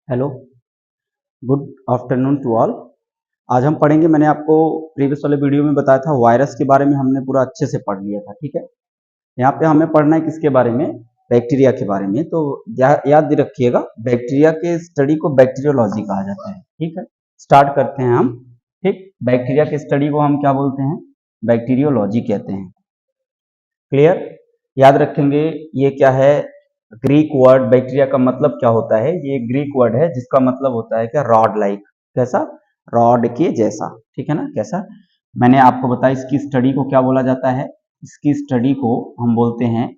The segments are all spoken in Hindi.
Hello, good afternoon to all. आज हम पढ़ेंगे, मैंने आपको प्रीवियस वाले वीडियो में बताया था वायरस के बारे में हमने पूरा अच्छे से पढ़ लिया था। ठीक है, यहाँ पे हमें पढ़ना है किसके बारे में? बैक्टीरिया के बारे में। तो याद रखिएगा, बैक्टीरिया के स्टडी को बैक्टीरियोलॉजी कहा जाता है। ठीक है, स्टार्ट करते हैं हम। ठीक, बैक्टीरिया के स्टडी को हम क्या बोलते हैं? बैक्टीरियोलॉजी कहते हैं। क्लियर? याद रखेंगे, ये क्या है? Greek word. बैक्टीरिया का मतलब क्या होता है? ये ग्रीक वर्ड है जिसका मतलब होता है क्या? Rod like. कैसा? रॉड के जैसा। ठीक है ना? कैसा? मैंने आपको बताया इसकी स्टडी को क्या बोला जाता है? इसकी स्टडी को हम बोलते हैं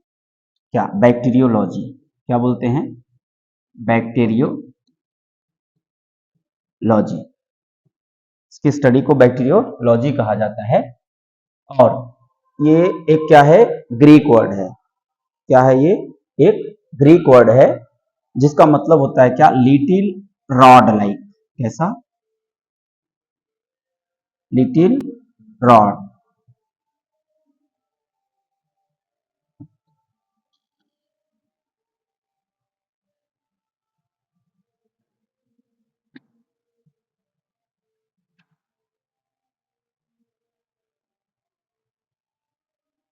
क्या? बैक्टीरियोलॉजी। क्या बोलते हैं? बैक्टीरियोलॉजी। इसकी स्टडी को बैक्टीरियोलॉजी कहा जाता है। और ये एक क्या है? ग्रीक वर्ड है। क्या है ये? एक ग्रीक वर्ड है जिसका मतलब होता है क्या? Little rod like. कैसा? Little rod.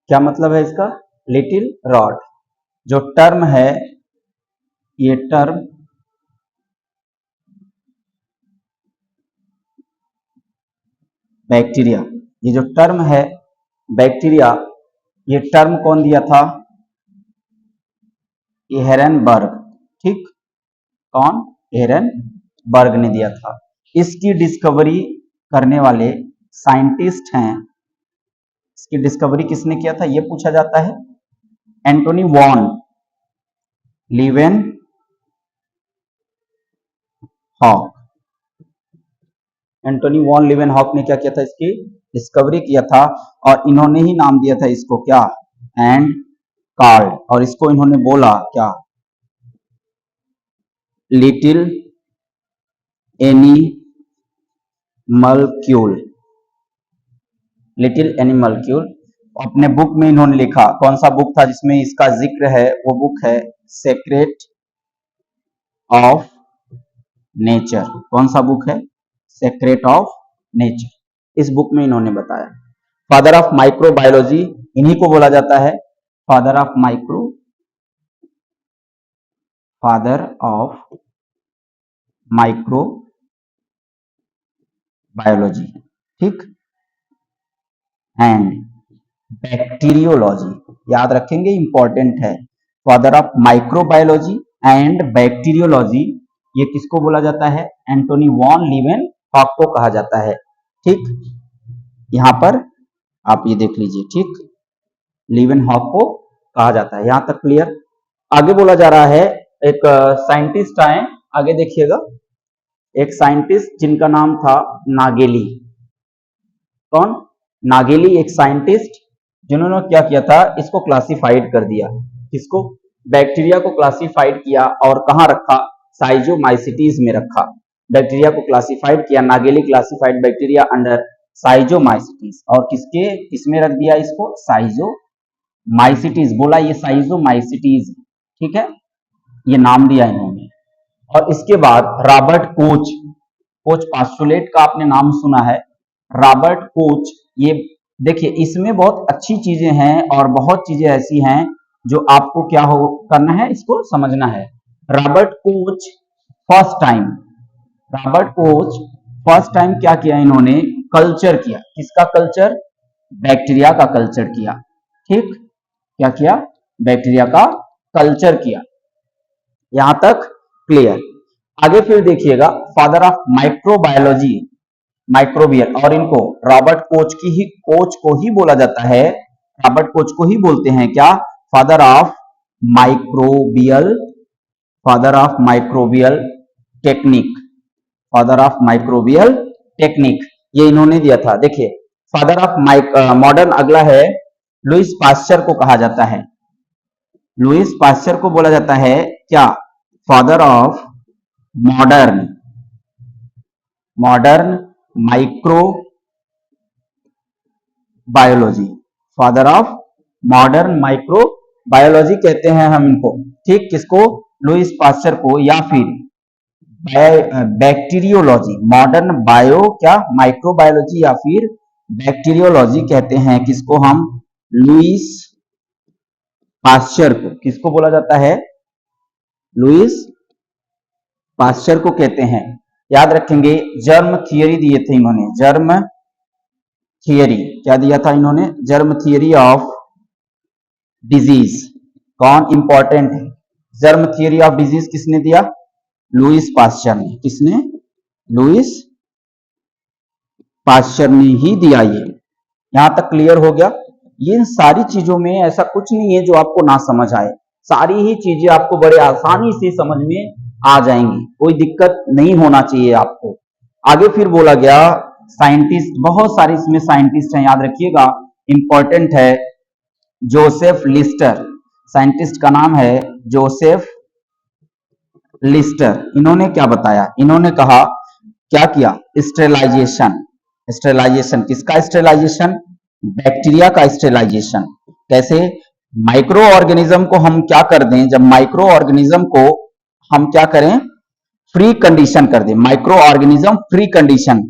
क्या मतलब है इसका? Little rod. जो टर्म है, ये टर्म बैक्टीरिया, ये जो टर्म है बैक्टीरिया, ये टर्म कौन दिया था? एहरनबर्ग। ठीक, कौन? एहरनबर्ग ने दिया था। इसकी डिस्कवरी करने वाले साइंटिस्ट हैं। इसकी डिस्कवरी किसने किया था, यह पूछा जाता है। Antony von Leeuwenhoek. Antony von Leeuwenhoek ने क्या किया था? इसकी डिस्कवरी किया था। और इन्होंने ही नाम दिया था इसको क्या? And card. और इसको इन्होंने बोला क्या? लिटिल एनिमलक्यूल। लिटिल एनिमलक्यूल। अपने बुक में इन्होंने लिखा, कौन सा बुक था जिसमें इसका जिक्र है? वो बुक है सेक्रेट ऑफ नेचर। कौन सा बुक है? Secret of nature. इस बुक में इन्होंने बताया। फादर ऑफ माइक्रोबायोलॉजी इन्हीं को बोला जाता है। Father of microbiology. ठीक, एंड बैक्टीरियोलॉजी। याद रखेंगे, इंपॉर्टेंट है। Father of microbiology and bacteriology, ये किसको बोला जाता है? एंटोनी वॉन लीवेनहॉक को कहा जाता है। ठीक, यहां पर आप ये देख लीजिए। ठीक, लीवेनहॉक को कहा जाता है। यहां तक क्लियर? आगे बोला जा रहा है, एक साइंटिस्ट आए, आगे देखिएगा। एक साइंटिस्ट जिनका नाम था नागेली। कौन? नागेली, एक साइंटिस्ट जिन्होंने क्या किया था? इसको क्लासिफाइड कर दिया। किसको? बैक्टीरिया को क्लासिफाइड किया। और कहां रखा? साइजोमाइसिटीज में रखा। बैक्टीरिया को क्लासिफाइड किया। Nageli classified bacteria under Schizomycetes. और किसमें रख दिया इसको? साइजोमाइसिटीज। बोला ये साइजोमाइसिटीज। ठीक है, ये नाम दिया इन्होंने। और इसके बाद रॉबर्ट कोच पास्टुलेट का आपने नाम सुना है। रॉबर्ट कोच, ये देखिए, इसमें बहुत अच्छी चीजें हैं और बहुत चीजें ऐसी हैं जो आपको क्या हो करना है, इसको समझना है। रॉबर्ट कोच फर्स्ट टाइम क्या किया इन्होंने? कल्चर किया। किसका कल्चर? बैक्टीरिया का कल्चर किया। ठीक, क्या किया? बैक्टीरिया का कल्चर किया। यहां तक क्लियर? आगे फिर देखिएगा, फादर ऑफ माइक्रोबायोलॉजी, माइक्रोबियल। और इनको रॉबर्ट कोच को ही बोला जाता है। रॉबर्ट कोच को ही बोलते हैं क्या? Father of microbial. Father of microbial technique. Father of microbial technique, ये इन्होंने दिया था। देखिए, फादर ऑफ मॉडर्न अगला है, लुइस पास्चर को कहा जाता है। लुइस पास्चर को बोला जाता है क्या? Father of modern microbiology. Father of modern microbiology कहते हैं हम इनको। ठीक, किसको? लुइस पास्चर को। या फिर बैक्टीरियोलॉजी, मॉडर्न बायो क्या माइक्रोबायोलॉजी या फिर बैक्टीरियोलॉजी कहते हैं किसको हम, लुईस पाश्चर को। किसको बोला जाता है, लुईस पाश्चर को कहते हैं। याद रखेंगे जर्म थियरी दिए थे इन्होंने, जर्म थियरी क्या दिया था इन्होंने, जर्म थियरी ऑफ डिजीज। कौन इंपॉर्टेंट है, जर्म थियरी ऑफ डिजीज किसने दिया, लुईस पाश्चर ने। किसने, लुईस पाश्चर ने ही दिया। ये यहां तक क्लियर हो गया। ये सारी चीजों में ऐसा कुछ नहीं है जो आपको ना समझ आए, सारी ही चीजें आपको बड़े आसानी से समझ में आ जाएंगी, कोई दिक्कत नहीं होना चाहिए आपको। आगे फिर बोला गया साइंटिस्ट, बहुत सारे इसमें साइंटिस्ट हैं, याद रखिएगा इंपॉर्टेंट है। जोसेफ लिस्टर, साइंटिस्ट का नाम है जोसेफ लिस्टर। इन्होंने क्या बताया, इन्होंने कहा क्या किया, स्टेरलाइजेशन। स्टेरलाइजेशन किसका, स्टेरलाइजेशन बैक्टीरिया का स्टेरलाइजेशन। कैसे, माइक्रो ऑर्गेनिज्म को हम क्या कर दें, जब माइक्रो ऑर्गेनिज्म को हम क्या करें, फ्री कंडीशन कर दें, माइक्रो ऑर्गेनिज्म फ्री कंडीशन।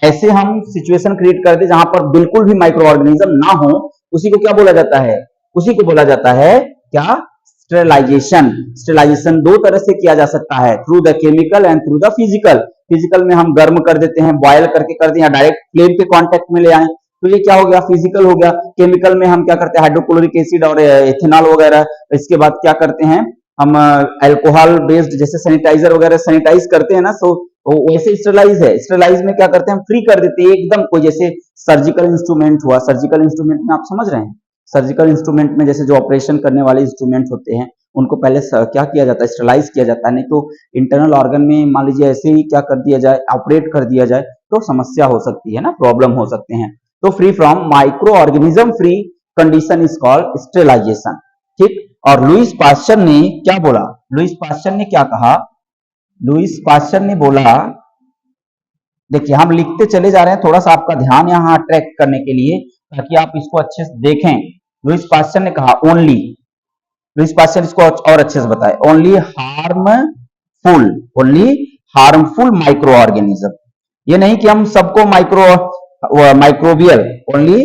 ऐसे हम सिचुएशन क्रिएट कर दें जहां पर बिल्कुल भी माइक्रो ऑर्गेनिज्म ना हो, उसी को क्या बोला जाता है, उसी को बोला जाता है क्या, स्टेरलाइजेशन। स्टेरलाइजेशन दो तरह से किया जा सकता है, through the chemical and through the physical. Physical में हम गर्म कर देते हैं, बॉयल करके कर दें, या डायरेक्ट फ्लेम के कांटेक्ट में ले आए, तो ये क्या हो गया, फिजिकल हो गया। केमिकल में हम क्या करते हैं, हाइड्रोक्लोरिक एसिड और इथेनॉल वगैरह, इसके बाद क्या करते हैं हम, अल्कोहल बेस्ड जैसे सैनिटाइजर वगैरह सैनिटाइज करते हैं ना, सो वैसे स्टेरलाइज है। स्टेरलाइज में क्या करते हैं, हम फ्री कर देते हैं एकदम। कोई जैसे सर्जिकल इंस्ट्रूमेंट हुआ, सर्जिकल इंस्ट्रूमेंट में आप समझ रहे हैं, सर्जिकल इंस्ट्रूमेंट में जैसे जो ऑपरेशन करने वाले इंस्ट्रूमेंट होते हैं उनको पहले क्या किया जाता है, स्टेरलाइज किया जाता है। नहीं तो इंटरनल ऑर्गन में मान लीजिए ऐसे ही क्या कर दिया जाए, ऑपरेट कर दिया जाए, तो समस्या हो सकती है ना, प्रॉब्लम हो सकते हैं। तो free from micro organism free condition is called sterilisation. ठीक, और लुईस पाश्चर ने क्या बोला, लुईस पाश्चर ने क्या कहा, लुईस पाश्चर ने बोला, देखिए हम लिखते चले जा रहे हैं, थोड़ा सा आपका ध्यान यहां अट्रैक्ट करने के लिए ताकि आप इसको अच्छे से देखें। लुईस पाश्चर ने कहा ओनली, लुईस पाश्चर इसको और अच्छे से बताए, only harmful, only harmful micro organism. ये नहीं कि हम सबको microbial, only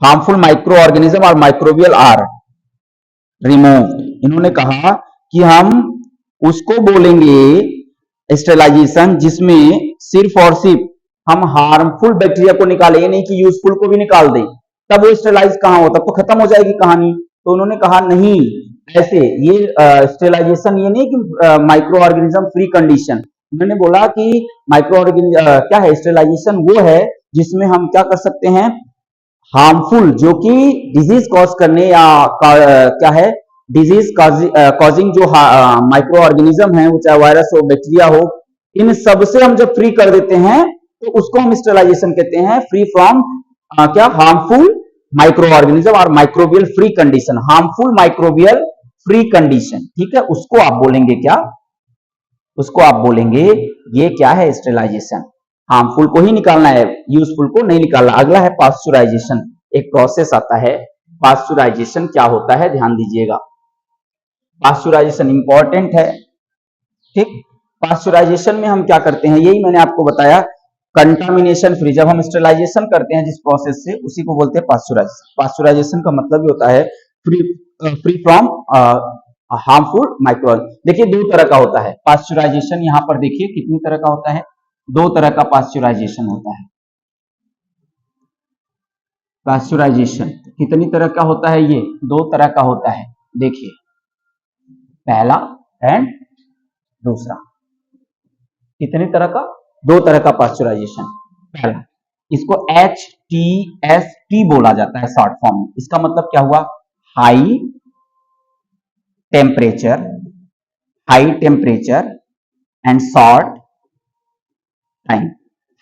harmful micro organism और माइक्रोबियल आर रिमूव्ड। इन्होंने कहा कि हम उसको बोलेंगे स्टेरलाइजेशन जिसमें सिर्फ और सिर्फ हम हार्मफुल बैक्टीरिया को निकाले, ये नहीं कि यूजफुल को भी निकाल दें, तब वो स्टेरलाइज कहां हो, तब तो खत्म हो जाएगी कहानी। तो उन्होंने कहा नहीं, ऐसे ये स्टेरलाइजेशन ये नहीं कि माइक्रो ऑर्गेनिज्म फ्री कंडीशन। उन्होंने बोला कि माइक्रो ऑर्गेनिज्म क्या है, स्टेरलाइजेशन वो है जिसमें हम क्या कर सकते हैं, हार्मफुल जो कि डिजीज कॉज करने या क्या है, डिजीज कॉजिंग जो माइक्रो ऑर्गेनिज्म है, वो चाहे वायरस हो बैक्टीरिया हो, इन सब से हम जब फ्री कर देते हैं तो उसको हम स्टेरलाइजेशन कहते हैं, फ्री फ्रॉम क्या, हार्मफुल माइक्रो ऑर्गेनिज्म और microbial free condition, harmful microbial free condition. ठीक है, उसको आप बोलेंगे क्या, उसको आप बोलेंगे ये क्या है, स्टेरलाइजेशन। हार्मफुल को ही निकालना है, यूजफुल को नहीं निकालना। अगला है पास्चुराइजेशन, एक प्रोसेस आता है। पास्चुराइजेशन क्या होता है, ध्यान दीजिएगा, पास्चुराइजेशन इंपॉर्टेंट है। ठीक, पास्चुराइजेशन में हम क्या करते हैं, यही मैंने आपको बताया, कंटामिनेशन फ्री। जब हम स्टेरलाइजेशन करते हैं जिस प्रोसेस से, उसी को बोलते हैं पास्चुराइजेशन। पास्चुराइजेशन का मतलब ही होता है फ्री फ्रॉम हार्मफुल माइक्रो। देखिए दो तरह का होता है पास्चुराइजेशन, यहां पर देखिए कितनी तरह का होता है, दो तरह का पास्चुराइजेशन होता है। पास्चुराइजेशन कितनी तरह का होता है, ये दो तरह का होता है। देखिए पहला एंड दूसरा, कितनी तरह का, दो तरह का पास्चुराइजेशन। पहला, इसको HTST बोला जाता है शॉर्ट फॉर्म में। इसका मतलब क्या हुआ, high temperature, high temperature and short time.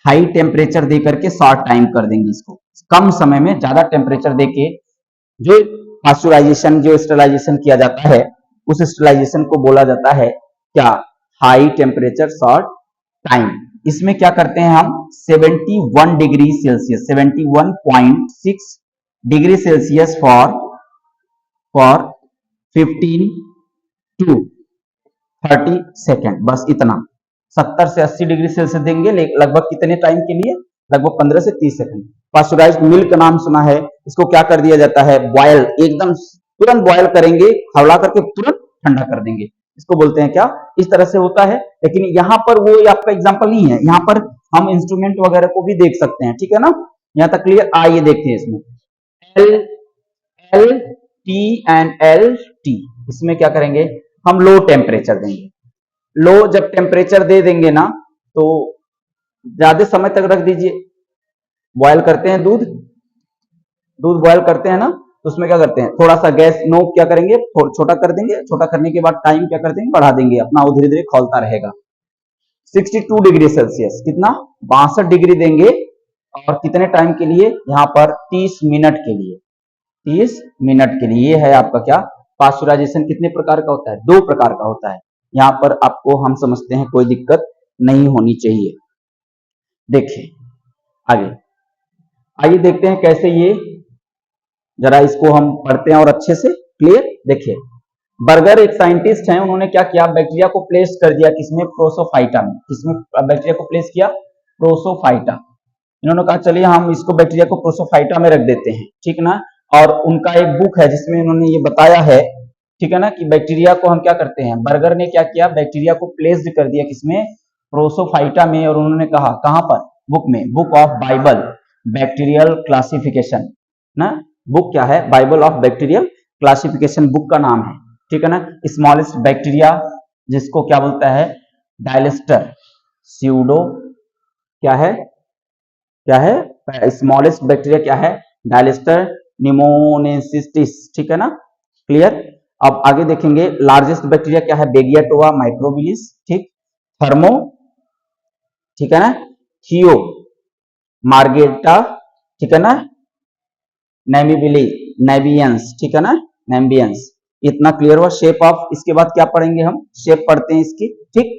High temperature दे करके शॉर्ट टाइम कर देंगे इसको, कम समय में ज्यादा टेम्परेचर देके जो पास्चुराइजेशन, जो स्टेरलाइजेशन किया जाता है, उस स्टेरलाइजेशन को बोला जाता है क्या, हाई टेम्परेचर शॉर्ट टाइम। इसमें क्या करते हैं हम, 71 degree Celsius, 71.6 degree Celsius for 15 to 30 second, बस इतना। 70 से 80 डिग्री सेल्सियस देंगे लगभग कितने टाइम के लिए, लगभग 15 से 30 सेकंड। पास्चुराइज्ड मिल्क नाम सुना है, इसको क्या कर दिया जाता है, बॉयल, एकदम तुरंत बॉयल करेंगे, खौला करके तुरंत ठंडा कर देंगे, इसको बोलते हैं क्या, इस तरह से होता है। लेकिन यहाँ पर वो आपका एग्जाम्पल नहीं है, यहाँ पर हम इंस्ट्रूमेंट वगैरह को भी देख सकते हैं, ठीक है ना, यहाँ तक क्लियर। आइए देखते हैं इसमें L L T and L T, इसमें क्या करेंगे हम, लो टेम्परेचर देंगे। लो जब टेम्परेचर दे देंगे ना, तो ज्यादा समय तक रख दीजिए। बॉयल करते हैं दूध, दूध बॉयल करते हैं ना, तो उसमें क्या करते हैं, थोड़ा सा गैस नोब क्या करेंगे, छोटा कर देंगे, छोटा करने के बाद टाइम क्या कर देंगे, बढ़ा देंगे, अपना वो धीरे धीरे खौलता रहेगा। 62 डिग्री सेल्सियस, कितना, 62 डिग्री देंगे, और कितने टाइम के लिए, यहाँ पर 30 मिनट के लिए, 30 मिनट के लिए। ये है आपका क्या, पास्चुराइजेशन कितने प्रकार का होता है, 2 प्रकार का होता है। यहाँ पर आपको हम समझते हैं कोई दिक्कत नहीं होनी चाहिए। देखिए आगे, आइए देखते हैं कैसे ये, जरा इसको हम पढ़ते हैं और अच्छे से क्लियर। देखिए बर्गर एक साइंटिस्ट हैं, उन्होंने क्या किया, बैक्टीरिया को प्लेस कर दिया किसमें, प्रोसोफाइटा में। किसमें बैक्टीरिया को प्लेस किया, प्रोसोफाइटा। इन्होंने कहा चलिए हम इसको बैक्टीरिया को प्रोसोफाइटा में रख देते हैं, ठीक ना। और उनका एक बुक है जिसमें इन्होंने ये बताया है, ठीक है ना, कि बैक्टीरिया को हम क्या करते हैं, बर्गर ने क्या किया, बैक्टीरिया को प्लेस्ड कर दिया किसमें, प्रोसोफाइटा में। और उन्होंने कहा कहां पर, बुक में, book of Bible bacterial classification ना, बुक क्या है, Bible of bacterial classification book का नाम है, ठीक है ना। स्मॉलेस्ट बैक्टीरिया जिसको क्या बोलता है, डायलिस्टर स्यूडो, क्या है, क्या है, स्मॉलेस्ट बैक्टीरिया क्या है, डायलिस्टर निमोनेसिस, ठीक है ना, क्लियर। अब आगे देखेंगे लार्जेस्ट बैक्टीरिया क्या है, बेगियाटोवा माइक्रोबिलिस, ठीक, थर्मो, ठीक है ना, थियो मार्गेटा, ठीक है ना, नेमिबिली नेबियंस, ठीक है ना, नेम्बियंस। इतना क्लियर हुआ। शेप ऑफ, इसके बाद क्या पढ़ेंगे हम, शेप पढ़ते हैं इसकी, ठीक।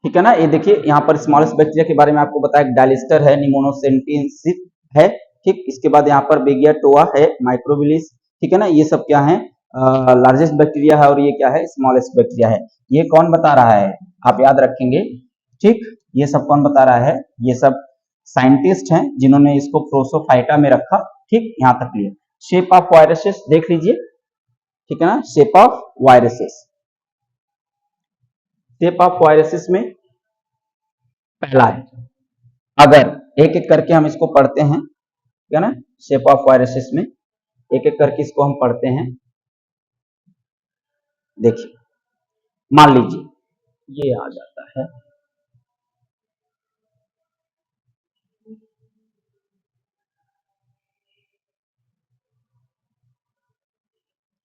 ठीक है ना, ये देखिए यहाँ पर स्मॉलेस्ट बैक्टीरिया के बारे में आपको बताया, डायलिस्टर है, निमोनोसेंटिसिस है, ठीक। इसके बाद यहाँ पर बेगियाटोआ है, माइक्रोबिलिस, ठीक है ना, ये सब क्या है, लार्जेस्ट बैक्टीरिया है, और ये क्या है, स्मॉलेस्ट बैक्टीरिया है। ये कौन बता रहा है, आप याद रखेंगे, ठीक। ये सब कौन बता रहा है, ये सब साइंटिस्ट हैं जिन्होंने इसको प्रोसोफाइटा में रखा, ठीक, यहाँ तक क्लियर। शेप ऑफ वायरसेस देख लीजिए, ठीक है ना, shape of viruses, shape of viruses में पहला है, अगर एक एक करके हम इसको पढ़ते हैं, ठीक है ना, शेप ऑफ वायरसेस में एक एक करके इसको हम पढ़ते हैं। देखिए मान लीजिए ये आ जाता है,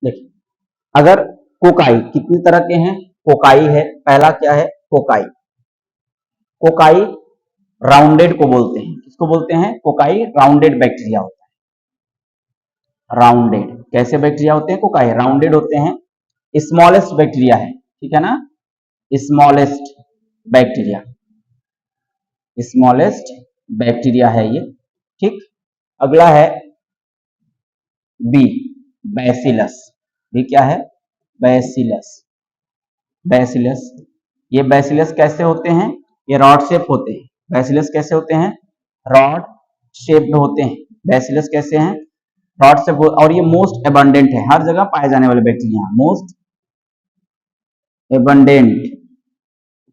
देखिए अगर कोकाई, कितनी तरह के हैं, कोकाई है, पहला क्या है, कोकाई, कोकाई राउंडेड को बोलते हैं, किसको बोलते हैं, कोकाई राउंडेड बैक्टीरिया होता है, राउंडेड कैसे बैक्टीरिया होते हैं, कोकाई राउंडेड होते हैं। स्मॉलेस्ट बैक्टीरिया है, ठीक है ना, स्मॉलेस्ट बैक्टीरिया, स्मॉलेस्ट बैक्टीरिया है ये, ठीक। अगला है बी, बैसिलस, भी क्या है, बैसिलस, बैसिलस। ये बैसिलस कैसे होते हैं, ये रॉड शेप होते हैं, बैसिलस कैसे होते हैं, रॉड शेप्ड होते हैं, बैसिलस कैसे हैं, रॉड शेप। और ये मोस्ट एबंडेंट है, हर जगह पाए जाने वाले bacteria, most abundant,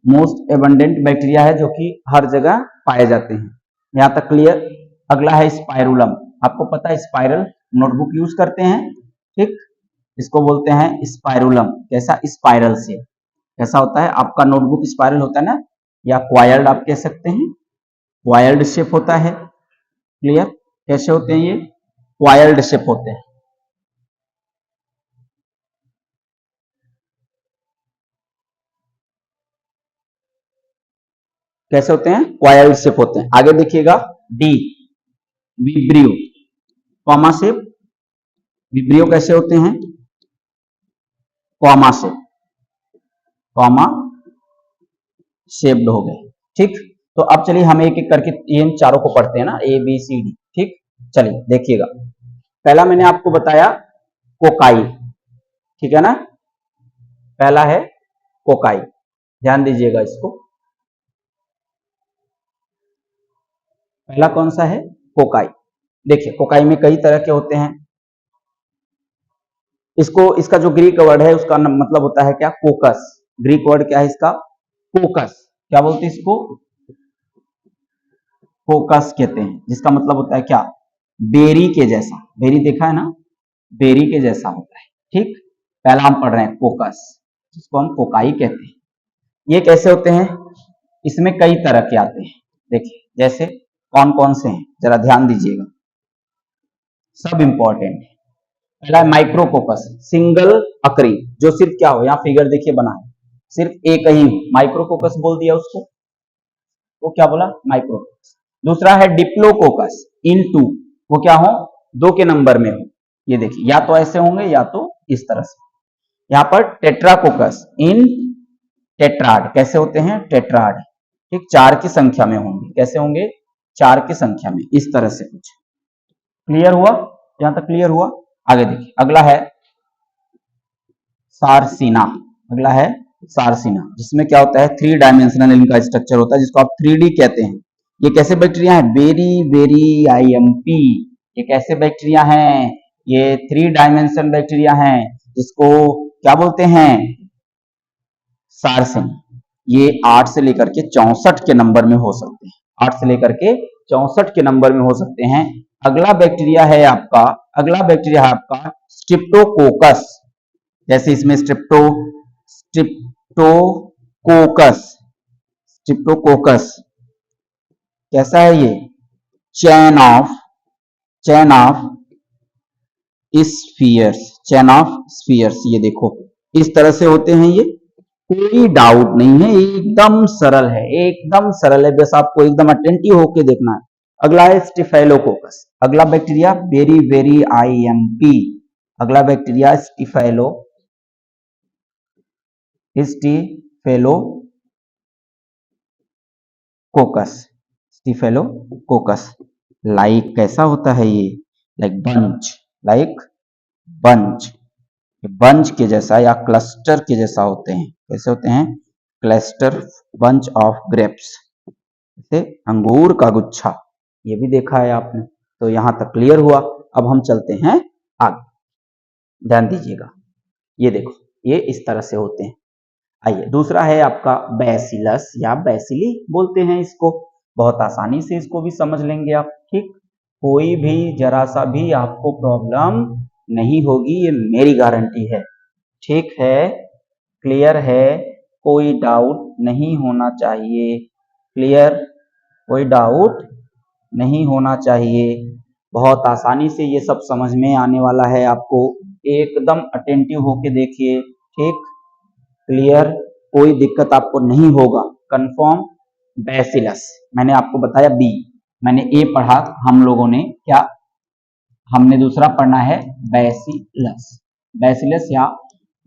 most abundant bacteria है जो कि हर जगह पाए जाते हैं, यहाँ तक क्लियर। अगला है स्पाइरुलम, आपको पता है स्पाइरल नोटबुक यूज करते हैं, ठीक, इसको बोलते हैं स्पाइरुलम। कैसा, स्पाइरल से, कैसा होता है आपका नोटबुक, स्पाइरल होता है ना, या क्वाइल्ड आप कह सकते हैं, क्वाइल्ड शेप होता है, क्लियर। कैसे होते हैं ये, क्वाइल्ड शेप होते हैं, कैसे होते हैं, क्वाइल्ड शेप होते हैं। आगे देखिएगा D, vibrio, comma shape, vibrio कैसे होते हैं, कॉमा शेप, कॉमा शेप्ड हो गए, ठीक। तो अब चलिए हम एक एक करके इन चारों को पढ़ते हैं ना, ए बी सी डी, ठीक। चलिए देखिएगा, पहला मैंने आपको बताया कोकाई, ठीक है ना, पहला है कोकाई, ध्यान दीजिएगा इसको। पहला कौन सा है? कोकाई। देखिए कोकाई में कई तरह के होते हैं। इसको, इसका जो ग्रीक वर्ड है उसका मतलब होता है क्या? कोकस। ग्रीक वर्ड क्या है इसका? कोकस। क्या बोलते हैं इसको? कोकस कहते हैं, जिसका मतलब होता है क्या? बेरी के जैसा। बेरी देखा है ना, बेरी के जैसा होता है। ठीक, पहला हम पढ़ रहे हैं कोकस, जिसको हम कोकाई कहते हैं। ये कैसे होते हैं? इसमें कई तरह के आते हैं। देखिए जैसे कौन कौन से हैं, जरा ध्यान दीजिएगा, सब इंपॉर्टेंट है। पहला है माइक्रोकोकस, सिंगल अकरी, जो सिर्फ क्या हो, यहाँ फिगर देखिए बना है, सिर्फ एक ही हो, माइक्रोकोकस बोल दिया उसको, वो क्या बोला? माइक्रोकोकस। दूसरा है डिप्लोकोकस, इन टू, वो क्या हो? दो के नंबर में हो। ये देखिए, या तो ऐसे होंगे या तो इस तरह से। यहाँ पर टेट्राकोकस, इन टेट्राड, कैसे होते हैं? टेट्राड, ठीक, चार की संख्या में होंगे। कैसे होंगे? चार की संख्या में, इस तरह से कुछ। क्लियर हुआ? यहां तक क्लियर हुआ? आगे देखिए, अगला है सारसीना। अगला है सारसीना, जिसमें क्या होता है? थ्री डायमेंशनल इनका स्ट्रक्चर होता है, जिसको आप 3D कहते हैं। ये कैसे बैक्टीरिया है? Very very IMP. ये कैसे बैक्टीरिया हैं? ये 3 डायमेंशन बैक्टीरिया हैं, जिसको क्या बोलते हैं? सारसिन। ये 8 से लेकर के 64 के नंबर में हो सकते हैं। 8 से लेकर के 64 के नंबर में हो सकते हैं। अगला बैक्टीरिया है आपका, अगला बैक्टीरिया है आपका स्ट्रिप्टोकोकस। जैसे इसमें स्ट्रिप्टोकोकस, स्ट्रिप्टोकोकस कैसा है ये? Chain of, chain of spheres, chain of spheres. ये देखो इस तरह से होते हैं ये, कोई डाउट नहीं है, एकदम सरल है, एकदम सरल है, बस आपको एकदम अटेंटिव होके देखना है। अगला है स्टिफाइलोकोकस, अगला बैक्टीरिया वेरी वेरी आईएमपी, अगला बैक्टीरिया स्टिफेलोकोकस, स्टिफेलोकोकस। लाइक कैसा होता है ये? Like bunch, like bunch, bunch के जैसा या क्लस्टर के जैसा होते हैं। कैसे होते हैं? क्लस्टर, बंच ऑफ ग्रेप्स, जैसे अंगूर का गुच्छा। ये भी देखा है आपने। तो यहां तक क्लियर हुआ। अब हम चलते हैं आगे, ध्यान दीजिएगा। ये देखो, ये इस तरह से होते हैं। आइए, दूसरा है आपका बैसिलस या बैसिली बोलते हैं इसको। बहुत आसानी से इसको भी समझ लेंगे आप, ठीक, कोई भी जरा सा भी आपको प्रॉब्लम नहीं होगी, ये मेरी गारंटी है। ठीक है, क्लियर है, कोई डाउट नहीं होना चाहिए। क्लियर, कोई डाउट नहीं होना चाहिए। बहुत आसानी से ये सब समझ में आने वाला है आपको, एकदम अटेंटिव होके देखिए। ठीक, क्लियर, कोई दिक्कत आपको नहीं होगा, कंफर्म। बैसिलस मैंने आपको बताया बी, मैंने ए पढ़ा, हम लोगों ने क्या, हमने दूसरा पढ़ना है बैसिलस। बैसिलस या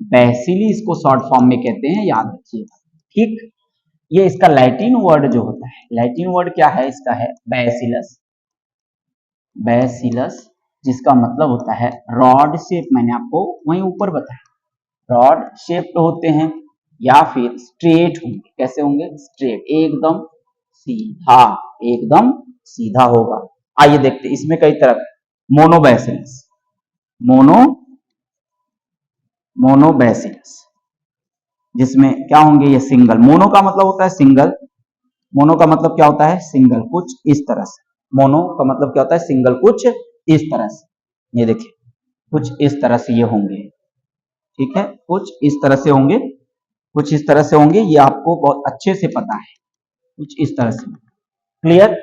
बैसिली इसको शॉर्ट फॉर्म में कहते हैं, याद रखिएगा। ठीक, ये इसका लैटिन वर्ड जो होता है, लैटिन वर्ड क्या है इसका? है बैसिलस, बैसिलस, जिसका मतलब होता है रॉड शेप। मैंने आपको वहीं ऊपर बताया, रॉड शेप्ड होते हैं या फिर स्ट्रेट होंगे। कैसे होंगे? स्ट्रेट, एकदम सीधा, एकदम सीधा होगा। आइए देखते हैं, इसमें कई तरह, मोनोबैसिलस, मोनोबैसिलस, जिसमें क्या होंगे? ये सिंगल। मोनो का मतलब होता है सिंगल, मोनो का मतलब क्या होता है? सिंगल, कुछ इस तरह से। मोनो का मतलब क्या होता है? सिंगल, कुछ इस तरह से। ये देखिए, कुछ इस तरह से ये होंगे, ठीक है, कुछ इस तरह से होंगे, कुछ इस तरह से होंगे, ये आपको बहुत अच्छे से पता है, कुछ इस तरह से। क्लियर,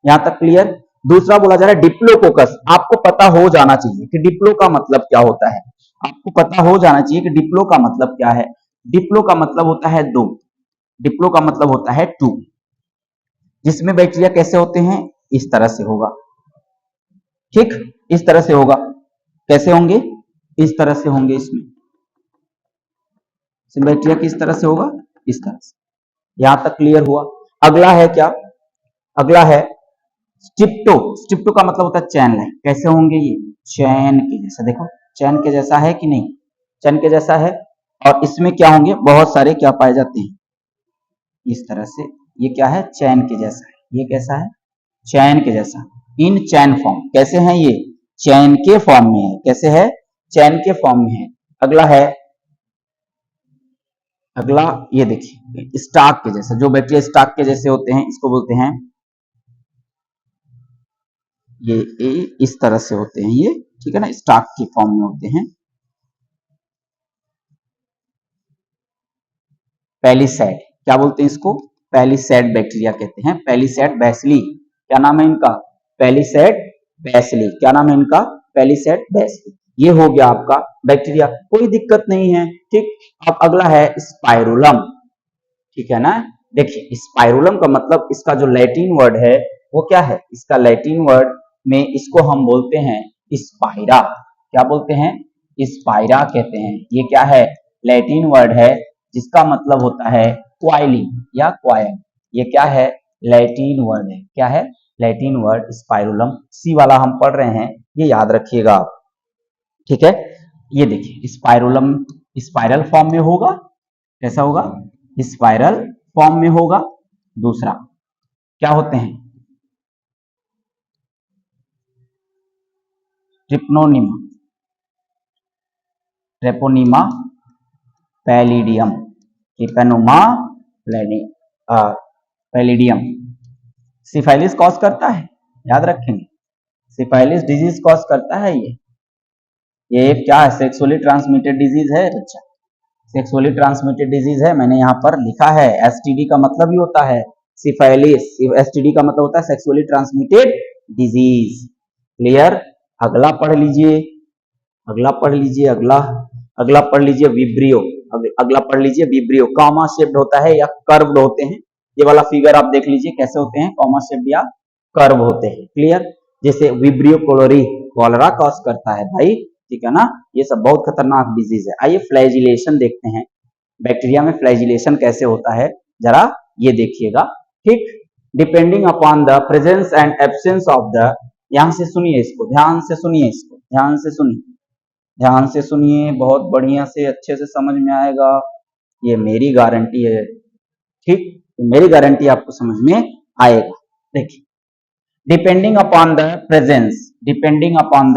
यहां तक क्लियर। दूसरा बोला जा रहा है डिप्लोकोकस। आपको पता हो जाना चाहिए कि डिप्लो का मतलब क्या होता है, आपको पता हो जाना चाहिए कि डिप्लो का मतलब क्या है। डिप्लो का मतलब होता है दो, डिप्लो का मतलब होता है टू, जिसमें बैक्टीरिया कैसे होते हैं? इस तरह से होगा, ठीक, इस तरह से होगा। कैसे होंगे? इस तरह से होंगे। इसमें बैक्टीरिया किस तरह से होगा? इस तरह से। यहां तक क्लियर हुआ। अगला है क्या? अगला है स्टिप्टो, स्टिप्टो का मतलब होता है चैन लाइक। कैसे होंगे ये? चैन के जैसा। देखो चैन के जैसा है कि नहीं? चैन के जैसा है। और इसमें क्या होंगे? बहुत सारे क्या पाए जाते हैं इस तरह से। ये क्या है? चैन के जैसा है। ये कैसा है? चैन के जैसा। इन चैन फॉर्म। कैसे हैं ये? चैन के फॉर्म में है। कैसे है? चैन के फॉर्म में है। अगला है, अगला ये देखिए स्टाक के जैसा। जो बैक्टीरिया स्टाक के जैसे होते हैं इसको बोलते हैं, ये इस तरह से होते हैं ये, ठीक है ना, स्टाक के फॉर्म में होते हैं। पेलिसैड, क्या बोलते हैं इसको? पेलिसैड बैक्टीरिया कहते हैं। पेलिसैड बैसिली, क्या नाम है इनका? पेलिसैड बैसिली। क्या नाम है इनका? पेलिसैड बैसिली। ये हो गया आपका बैक्टीरिया, कोई दिक्कत नहीं है, ठीक। अब अगला है स्पाइरुलम, ठीक है ना। देखिए स्पाइरुलम का मतलब, इसका जो लैटिन वर्ड है वो क्या है? इसका लैटिन वर्ड में इसको हम बोलते हैं स्पाइरा। क्या बोलते हैं? स्पाइरा कहते हैं। ये क्या है? लैटिन वर्ड है जिसका मतलब होता है क्वाइलिंग या क्वाइल। ये क्या है? लैटिन वर्ड है। क्या है? Latin word spirillum. सी वाला हम पढ़ रहे हैं, ये याद रखिएगा आप, ठीक है। ये देखिए स्पाइरुलम स्पाइरल फॉर्म में होगा। कैसा होगा? स्पाइरल फॉर्म में होगा। दूसरा क्या होते हैं? Treponema, Treponema pallidum, Treponema pallidum. Syphilis cause करता है, याद रखेंगे। सिफाइलिस डिजीज कॉज करता है ये क्या है? सेक्सुअली ट्रांसमिटेड डिजीज है बच्चा। सेक्सुअली ट्रांसमिटेड डिजीज है, मैंने यहाँ पर लिखा है। एसटीडी का मतलब ही होता है सिफाइलिस। एसटीडी का मतलब होता है सेक्सुअली ट्रांसमिटेड डिजीज। क्लियर? अगला पढ़ लीजिए, अगला पढ़ लीजिए, अगला अगला पढ़ लीजिए विब्रियो। अगला पढ़ लीजिए विब्रियो। कॉमा शेप्ड होता है या कर्व्ड होते हैं। ये वाला फिगर आप देख लीजिए कैसे होते हैं, कॉमा शेप्ड या कर्व होते हैं। क्लियर? जैसे विब्रियो कोलोरी, कॉलरा कॉज करता है भाई, ठीक है ना। ये सब बहुत खतरनाक डिजीज है। आइए फ्लैजिलेशन देखते हैं, बैक्टीरिया में फ्लैजिलेशन कैसे होता है, जरा ये देखिएगा, ठीक। Depending upon the presence and absence of the, यहां से सुनिए इसको, ध्यान से सुनिए इसको, ध्यान से सुनिए, ध्यान से सुनिए, बहुत बढ़िया से अच्छे से समझ में आएगा। ये मेरी गारंटी है, ठीक। मेरी गारंटी आपको समझ में आएगा। देखिए depending upon the presence, depending upon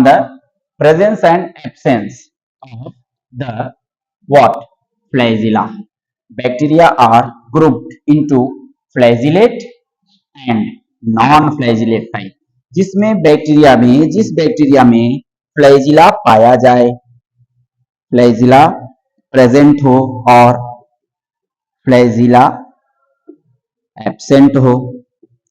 the presence and absence of the what? Flagella. Bacteria are grouped into flagellate and non-flagellate type. जिस बैक्टीरिया में फ्लैजिला पाया जाए, फ्लैजिला प्रेजेंट हो और फ्लैजिला एब्सेंट हो,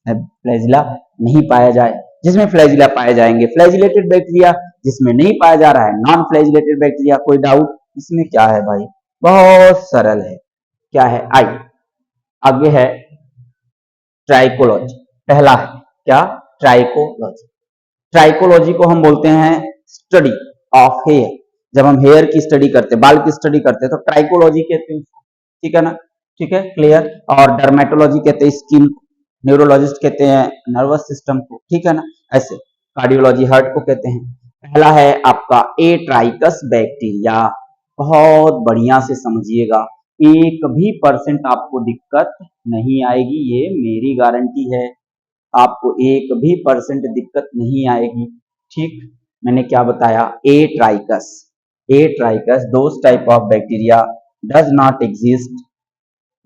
फ्लैजिला नहीं पाया जाए। जिसमें फ्लैजिला पाए जाएंगे फ्लैजिलेटेड बैक्टीरिया, जिसमें नहीं पाया जा रहा है नॉन फ्लैजिलेटेड बैक्टीरिया। कोई डाउट इसमें? क्या है भाई, बहुत सरल है। क्या है? आई आगे है ट्राइकोलॉजी। पहला है क्या? ट्राइकोलॉजी। ट्राइकोलॉजी को हम बोलते हैं स्टडी ऑफ हेयर। जब हम हेयर की स्टडी करते हैं, बाल की स्टडी करते हैं, तो ट्राइकोलॉजी कहते हैं, ठीक है ना। ठीक है, क्लियर। और डर्मेटोलॉजी कहते हैं स्किन को, न्यूरोलॉजिस्ट कहते हैं नर्वस सिस्टम को, ठीक है ना। ऐसे कार्डियोलॉजी हार्ट को कहते हैं। पहला है आपका ए ट्राइकस बैक्टीरिया। बहुत बढ़िया से समझिएगा, एक भी परसेंट आपको दिक्कत नहीं आएगी, ये मेरी गारंटी है। आपको एक भी परसेंट दिक्कत नहीं आएगी, ठीक। मैंने क्या बताया? Atrichous, atrichous those type of bacteria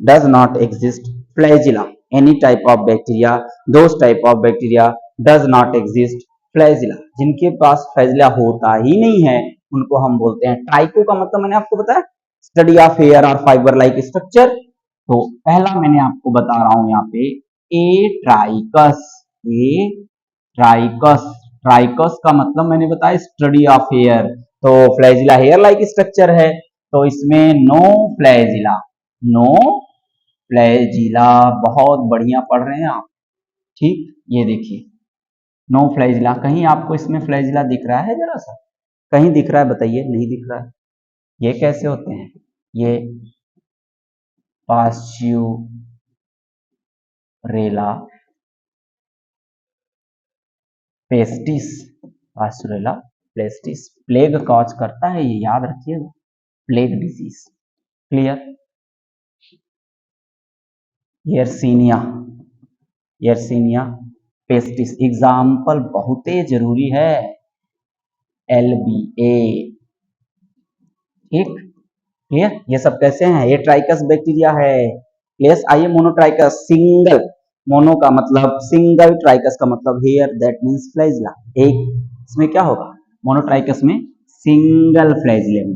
does not exist flagella. Any type of bacteria, those type of bacteria does not exist flagella. जिनके पास फ्लैजिला होता ही नहीं है उनको हम बोलते हैं ट्राइको। का मतलब मैंने आपको बताया स्टडी ऑफ हेयर और फाइबर लाइक स्ट्रक्चर। तो पहला मैंने आपको बता रहा हूं यहाँ पे ए ट्राइकस। ए ट्राइकस, ट्राइकस का मतलब मैंने बताया स्टडी ऑफ हेयर। तो फ्लैजिला हेयर लाइक स्ट्रक्चर है, तो इसमें नो फ्लैजिला, नो फ्लैजिला। बहुत बढ़िया पढ़ रहे हैं आप, ठीक। ये देखिए नो फ्लैजिला। कहीं आपको इसमें फ्लैजिला दिख रहा है? जरा सा कहीं दिख रहा है? बताइए, नहीं दिख रहा है। ये कैसे होते हैं? ये Pasteurella pestis, Pasteurella pestis plague cause करता है, ये याद रखिएगा, plague disease. Clear. Yersinia, Yersinia pestis example बहुत ही जरूरी है, LBA। ठीक, क्लियर। ये सब कैसे हैं, ये ट्राइकस बैक्टीरिया है। यस, आइए मोनोट्राइकस, सिंगल, मोनो का मतलब सिंगल, ट्राइकस का मतलब हेयर, दैट मींस फ्लैजिला। एक इसमें क्या होगा, मोनोट्राइकस में सिंगल फ्लैजिलम,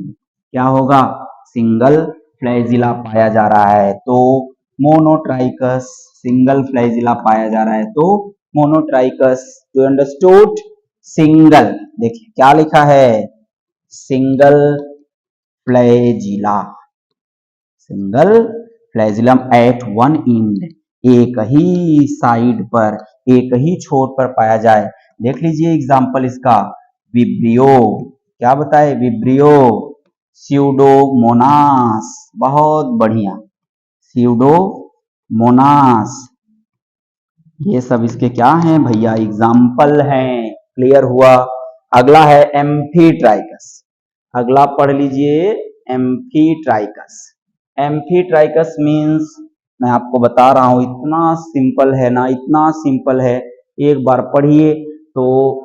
क्या होगा, सिंगल फ्लैजिला पाया जा रहा है, तो मोनोट्राइकस सिंगल फ्लैजिला पाया जा रहा है, तो मोनोट्राइकस। टू अंडरस्टूड, सिंगल, देखिए क्या लिखा है, single flagella, single flagellum at one end, एक ही साइड पर, एक ही छोर पर पाया जाए। देख लीजिए एग्जाम्पल इसका, विब्रियो, क्या बताए, विब्रियो, स्यूडोमोनास, बहुत बढ़िया, स्यूडोमोनास, ये सब इसके क्या हैं भैया, एग्जाम्पल हैं। क्लियर हुआ। अगला है एम्फीट्राइकस, अगला पढ़ लीजिए एम्फीट्राइकस। एम्फीट्राइकस मीन्स, मैं आपको बता रहा हूं, इतना सिंपल है ना, इतना सिंपल है, एक बार पढ़िए तो,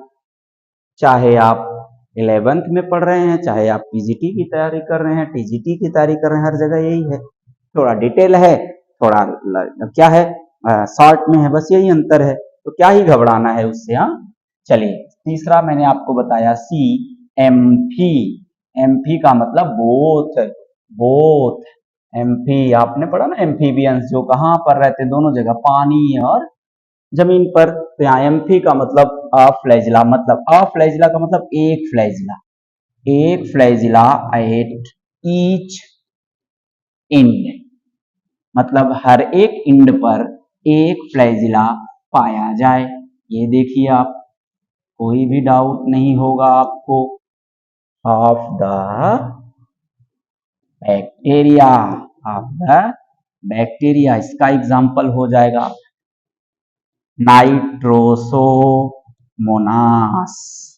चाहे आप 11th में पढ़ रहे हैं, चाहे आप पीजीटी की तैयारी कर रहे हैं, टीजीटी की तैयारी कर रहे हैं, हर जगह यही है, थोड़ा डिटेल है, थोड़ा क्या है, शॉर्ट में है, बस यही अंतर है, तो क्या ही घबराना है उससे। हाँ, चलिए तीसरा मैंने आपको बताया सी, एम्फी, एम्फी का मतलब बोथ, बोथ, एम्फी आपने पढ़ा ना, एम्फीबियंस जो कहाँ पर रहते, दोनों जगह, पानी और जमीन पर, तो यहाँ एम्फी का मतलब अफ्लैजिला, मतलब अफ्लैजिला का मतलब एक फ्लैजिला, एक फ्लैजिला एट ईच इंड, मतलब हर एक इंड पर एक फ्लैजिला पाया जाए। ये देखिए आप, कोई भी डाउट नहीं होगा आपको। Of the bacteria, of the bacteria, इसका एग्जाम्पल हो जाएगा नाइट्रोसोमोनास,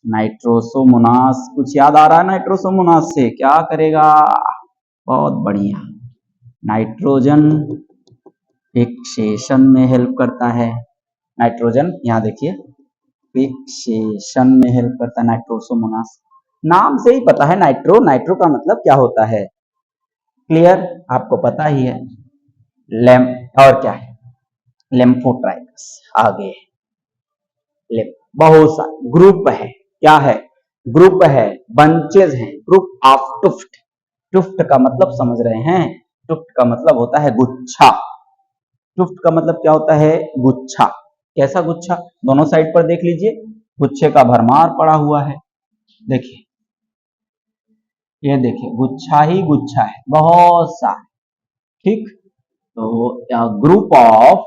नाइट्रोसोमोनास, कुछ याद आ रहा है नाइट्रोसोमोनास से, क्या करेगा, बहुत बढ़िया, नाइट्रोजन फिक्सेशन में हेल्प करता है, नाइट्रोजन, यहाँ देखिए फिक्सेशन में हेल्प करता है नाइट्रोसोमोनास, नाम से ही पता है, नाइट्रो, नाइट्रो का मतलब क्या होता है, क्लियर, आपको पता ही है। लेम, और क्या है, लेम्फोट्राइकस, आगे बहुत सा ग्रुप है, क्या है, ग्रुप है, बंचेज हैं, ग्रुप ऑफ टुफ्ट, टुफ्ट का मतलब समझ रहे हैं, टुफ्ट का मतलब होता है गुच्छा, टुफ्ट का मतलब क्या होता है, गुच्छा, कैसा गुच्छा, दोनों साइड पर देख लीजिए, गुच्छे का भरमार पड़ा हुआ है, देखिए, ये देखिए गुच्छा ही गुच्छा है, बहुत सा, ठीक, तो ग्रुप ऑफ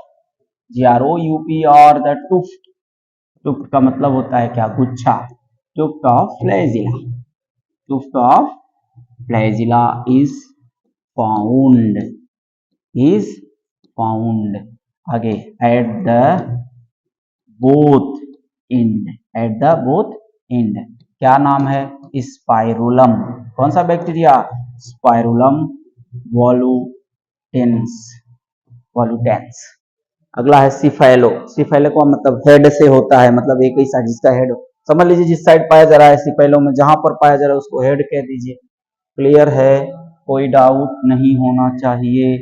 GROUP और द टुफ्ट, टुफ्ट का मतलब होता है क्या, गुच्छा, tuft of flagella, tuft of flagella is found, is found, आगे at the both end, at the both end, क्या नाम है, स्पाइरुलम, कौन सा बैक्टीरिया, स्पाइरुलम वॉलुटेंस, वॉलुटेंस। अगला है सिफेलो, सिफेलो का मतलब हेड से होता है, मतलब एक ही साइड, जिसका हेड समझ लीजिए, जिस साइड पाया जा रहा है सिफेलो में, जहां पर पाया जा रहा है उसको हेड कह दीजिए। क्लियर है, कोई डाउट नहीं होना चाहिए।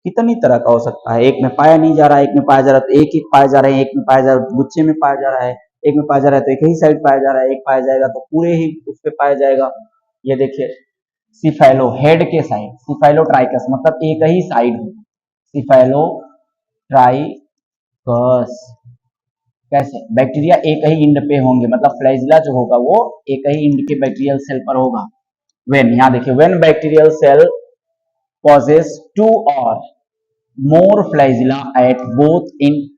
कितनी तरह का हो सकता है, एक में पाया नहीं जा रहा है, एक में पाया जा रहा है तो एक ही पाया जा रहा है, एक में पाया जा रहा है गुच्छे में पाया जा रहा है, एक में पाया जा रहा है तो एक ही साइड पाया जा रहा है, एक पाया जाएगा तो पूरे ही उस पे पाया जाएगा। ये देखिए सिफेलो, हेड के साइड, सिफेलो ट्राइकस मतलब एक ही साइड, सिफेलो ट्राइकस, कैसे, बैक्टीरिया एक ही इंड पे होंगे, मतलब फ्लैजिला जो होगा वो एक ही इंड के बैक्टीरियल सेल पर होगा। व्हेन, यहाँ देखिए, when bacterial cell possess two or more flagella at both in,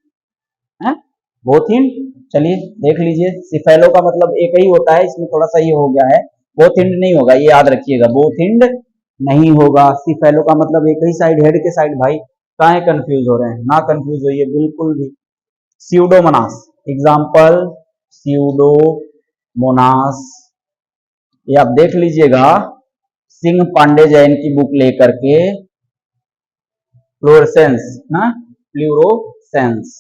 both in, चलिए देख लीजिए, सिफेलो का मतलब एक ही होता है, इसमें थोड़ा सा ये हो गया है, बोथ इंड नहीं होगा, ये याद रखिएगा, बोथ इंड नहीं होगा, सिफेलो का मतलब एक ही साइड, हेड के साइड, भाई काहे कंफ्यूज हो रहे हैं, ना कंफ्यूज होइए बिल्कुल भी। Pseudomonas example, Pseudomonas. ये आप देख लीजिएगा, सिंह पांडे जैन की बुक लेकर के, फ्लोरेसेंस ना, फ्लोरोसेंस।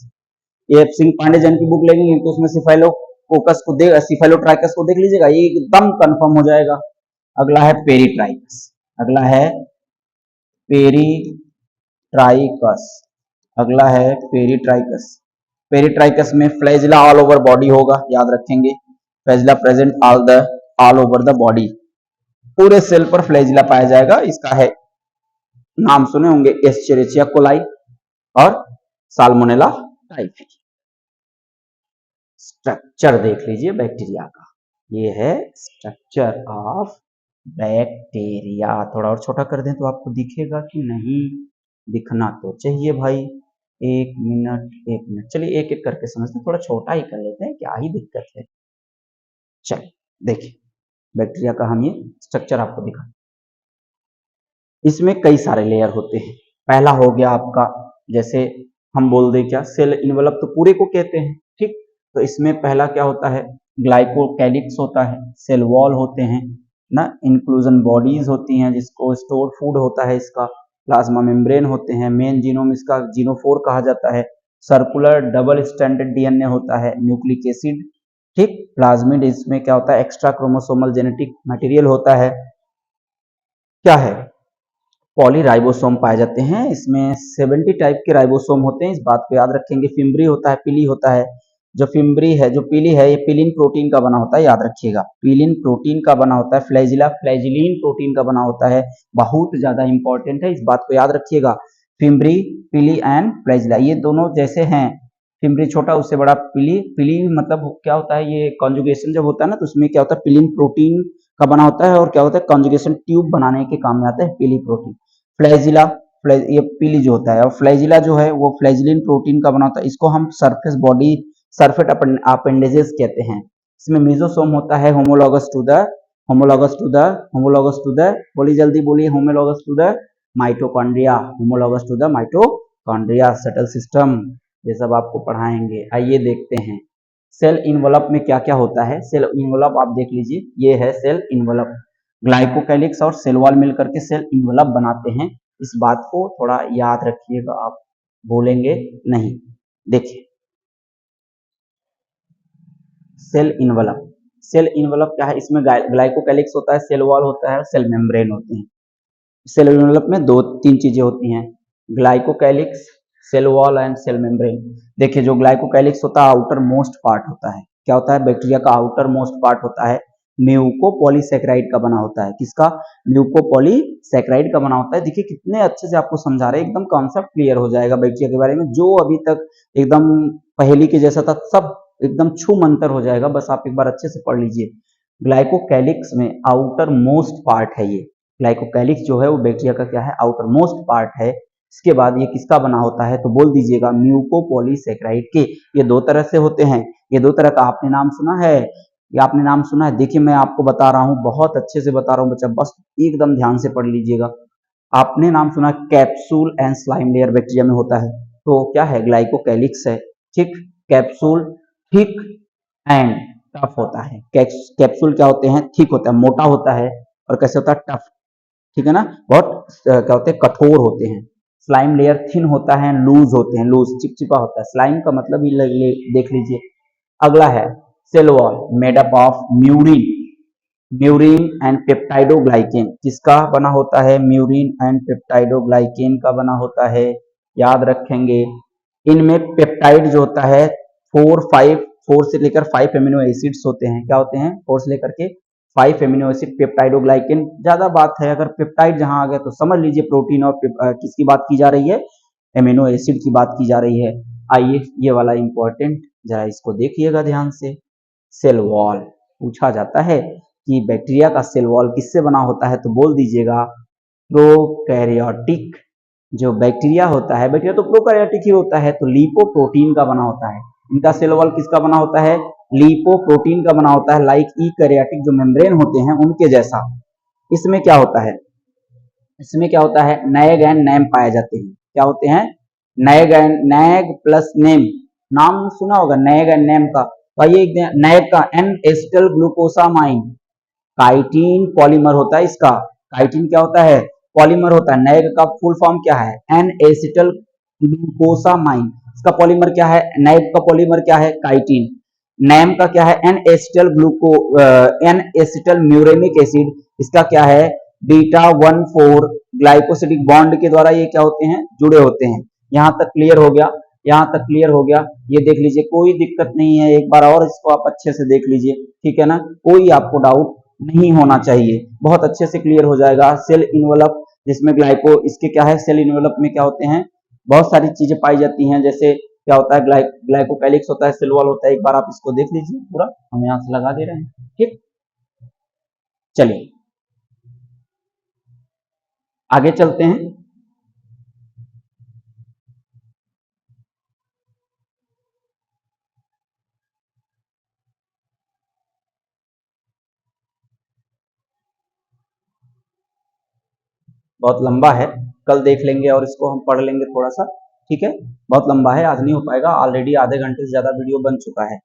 ये सिंह पांडे जैन की बुक लेंगे तो उसमें सिफाइलोकोकस को देख, सिफाइलोट्राइकस को देख लीजिएगा, ये एकदम कंफर्म हो जाएगा। अगला है पेरीट्राइकस, अगला है पेरीट्राइकस, अगला है पेरीट्राइकस। पेरीट्राइकस में फ्लैजिला ऑल ओवर बॉडी होगा, याद रखेंगे, flagella present all over the body, पूरे सेल पर फ्लैजिला पाया जाएगा। इसका है, नाम सुने होंगे, एस्चेरिचिया कोलाई और साल्मोनेला टाइफी। स्ट्रक्चर देख लीजिए बैक्टीरिया का, ये है स्ट्रक्चर ऑफ बैक्टीरिया। थोड़ा और छोटा कर दें तो आपको दिखेगा कि नहीं, दिखना तो चाहिए भाई। एक मिनट, चलिए एक एक करके समझते हैं, थोड़ा छोटा ही कर लेते हैं, क्या ही दिक्कत है। चलिए देखिए, बैक्टीरिया का हम ये स्ट्रक्चर आपको दिखा, इसमें कई सारे लेयर होते हैं। पहला हो गया आपका, जैसे हम बोल दें क्या, सेल इनवेलप तो पूरे को कहते हैं, ठीक। तो इसमें पहला क्या होता है, ग्लाइकोकैलिक्स होता है, सेल वॉल होते हैं ना, इंक्लूजन बॉडीज होती हैं जिसको स्टोर फूड होता है इसका, प्लाज्मा मेम्ब्रेन होते हैं, मेन जीनोम इसका जीनोफोर कहा जाता है, सर्कुलर डबल स्टैंडर्ड डीएनए होता है, न्यूक्लिक एसिड, ठीक। प्लाज्मिड, इसमें क्या होता है, एक्स्ट्रा क्रोमोसोमल जेनेटिक मटेरियल होता है, क्या है, पॉलीराइबोसोम पाए जाते हैं। इसमें 70 टाइप के राइबोसोम होते हैं, इस बात को याद रखेंगे। फिम्बरी होता है, पिली होता है, जो फिम्बरी है, जो पीली है, ये पिलिन प्रोटीन का बना होता है, याद रखिएगा, पिलिन प्रोटीन का बना होता है। फ्लैजिला फ्लैजिलिन प्रोटीन का बना होता है, बहुत ज्यादा इंपॉर्टेंट है, इस बात को याद रखिएगा। फिम्बरी, पिली एंड फ्लैजिला, ये दोनों जैसे हैं, फिम्बरी छोटा उससे बड़ा पिली, पिली मतलब क्या होता है, ये कॉन्जुगेशन जब होता है ना, तो उसमें क्या होता है, पिलिन प्रोटीन का बना होता है, और क्या होता है, कॉन्जुगेशन ट्यूब बनाने के काम में आता है पिली प्रोटीन। फ्लैजिला, ये पीली जो होता है, और फ्लैजिला जो है वो फ्लैजिलिन प्रोटीन का बना होता है, इसको हम सरफेस बॉडी, सरफेट अपेंडेजेस कहते हैं। इसमें मेसोसोम होता है, homologous to the, homologous to the, homologous to the, बोलिए जल्दी बोलिए, homologous to the mitochondria, homologous to the mitochondria, settle system, ये सब आपको पढ़ाएंगे। आइए देखते हैं सेल इनवलप में क्या क्या होता है। सेल इनवलप आप देख लीजिए, ये है सेल इनवलप, ग्लाइकोकैलिक्स और सेल वॉल मिलकर के सेल इनवलप बनाते हैं, इस बात को थोड़ा याद रखिएगा, आप भूलेंगे नहीं। देखिए सेल इनवलप, सेल इनवलप क्या है, इसमें ग्लाइकोकैलिक्स होता है, सेल वॉल होता है, सेल मेम्ब्रेन होते हैं। सेल इनवलप में दो तीन चीजें होती हैं, glycocalyx, cell wall and cell membrane. देखिए जो ग्लाइकोकैलिक्स होता है, आउटर मोस्ट पार्ट होता है, क्या होता है, बैक्टीरिया का आउटर मोस्ट पार्ट होता है, म्यूकोपॉलीसैकेराइड का बना होता है, किसका, म्यूकोपॉलीसैकेराइड का बना होता है। देखिए कितने अच्छे से आपको समझा रहे हैं, एकदम कॉन्सेप्ट क्लियर हो जाएगा बैक्टीरिया के बारे में, जो अभी तक एकदम पहेली के जैसा था सब एकदम छू मंतर हो जाएगा, बस आप एक बार अच्छे से पढ़ लीजिए। ग्लाइकोकैलिक्स में आउटर मोस्ट पार्ट है, ये ग्लाइकोकैलिक्स जो है वो बैक्टीरिया का क्या है, आउटर मोस्ट पार्ट है। इसके बाद ये किसका बना होता है, तो बोल दीजिएगा म्यूकोपॉलीसैकेराइड के। ये दो तरह से होते हैं, ये दो तरह का आपने नाम सुना है, ये आपने नाम सुना है। देखिए मैं आपको बता रहा हूँ, बहुत अच्छे से बता रहा हूँ बच्चा, बस एकदम ध्यान से पढ़ लीजिएगा। आपने नाम सुना capsule and slime layer bacteria में होता है, तो क्या है, ग्लाइकोकैलिक्स है, ठीक। कैप्सूल थिक एंड टफ होता है, कैप्सूल क्या होते हैं, थिक होता है, मोटा होता है, और कैसे होता है, टफ, ठीक है ना, बहुत क्या होते हैं, कठोर होते हैं। स्लाइम लेयर थिन होता है, लूज होते हैं, लूज चिपचिपा होता है, स्लाइम का मतलब ही देख लीजिए। अगला है cell wall, made up of murein, murein and peptidoglycan, किसका बना होता है, म्यूरिन एंड पेप्टाइडोग्लाइकेन का बना होता है, याद रखेंगे। इनमें पेप्टाइड जो होता है, 4 से लेकर 5 एमिनो एसिड्स होते हैं, क्या होते हैं, 4 से लेकर के 5 एमिनो एसिड, पेप्टाइडोग्लाइकेन। ज्यादा बात है, अगर पेप्टाइड जहां आ गया तो समझ लीजिए प्रोटीन और किसकी बात की जा रही है, एमिनो एसिड की बात की जा रही है। आइए ये वाला इंपॉर्टेंट, जरा इसको देखिएगा ध्यान से। सेल वॉल पूछा जाता है कि बैक्टीरिया का सेल वॉल किससे बना होता है, तो बोल दीजिएगा प्रोकैरियोटिक। जो बैक्टीरिया होता है, बैक्टीरिया तो प्रोकैरियोटिक ही होता है, तो लिपोप्रोटीन का बना होता है। इनका सेल वॉल किसका बना होता है, लिपोप्रोटीन का बना होता है, लाइक यूकैरियोटिक जो मेम्ब्रेन होते हैं उनके जैसा। इसमें क्या होता है, इसमें क्या होता है, नैग एंड नेम पाए जाते हैं, क्या होते हैं, nag and, nag plus name, नाम सुना होगा नैग एंड नेम का, तो आइए नैग का N acetyl glucosamine chitin polymer होता है इसका। काइटिन क्या होता है? पॉलीमर होता है। नैग का फुल फॉर्म क्या है? N acetyl glucosamine. इसका पॉलीमर क्या है? नैग का पॉलीमर क्या है? काइटिन। नैम का क्या है? N acetyl N acetyl muramic acid. इसका क्या है? बीटा 1,4 ग्लाइकोसिडिक बॉन्ड के द्वारा ये क्या होते हैं? जुड़े होते हैं। यहां तक क्लियर हो गया? यहाँ तक क्लियर हो गया? ये देख लीजिए, कोई दिक्कत नहीं है। एक बार और इसको आप अच्छे से देख लीजिए, ठीक है ना? कोई आपको डाउट नहीं होना चाहिए, बहुत अच्छे से क्लियर हो जाएगा। सेल इनवेलप, जिसमें ग्लाइको, इसके क्या है? सेल इनवेलप में क्या होते हैं? बहुत सारी चीजें पाई जाती हैं, जैसे क्या होता है? ग्लाइकोकैलिक्स होता है, सेल वॉल होता है। एक बार आप इसको देख लीजिए पूरा, हम यहाँ से लगा दे रहे हैं, ठीक। चलिए आगे चलते हैं। बहुत लंबा है, कल देख लेंगे और इसको हम पढ़ लेंगे थोड़ा सा, ठीक है। बहुत लंबा है, आज नहीं हो पाएगा, ऑलरेडी आधे घंटे से ज्यादा वीडियो बन चुका है,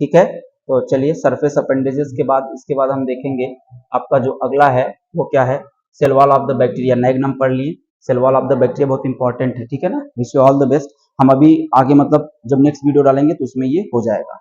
ठीक है। तो चलिए सरफेस अपेंडेजेस के बाद, इसके बाद हम देखेंगे आपका जो अगला है वो क्या है? Cell wall of the bacteria. NAG नाम पढ़ लिए, cell wall of the bacteria बहुत इंपॉर्टेंट है, ठीक है ना। Wish you all the best. हम अभी आगे मतलब जब नेक्स्ट वीडियो डालेंगे तो उसमें ये हो जाएगा।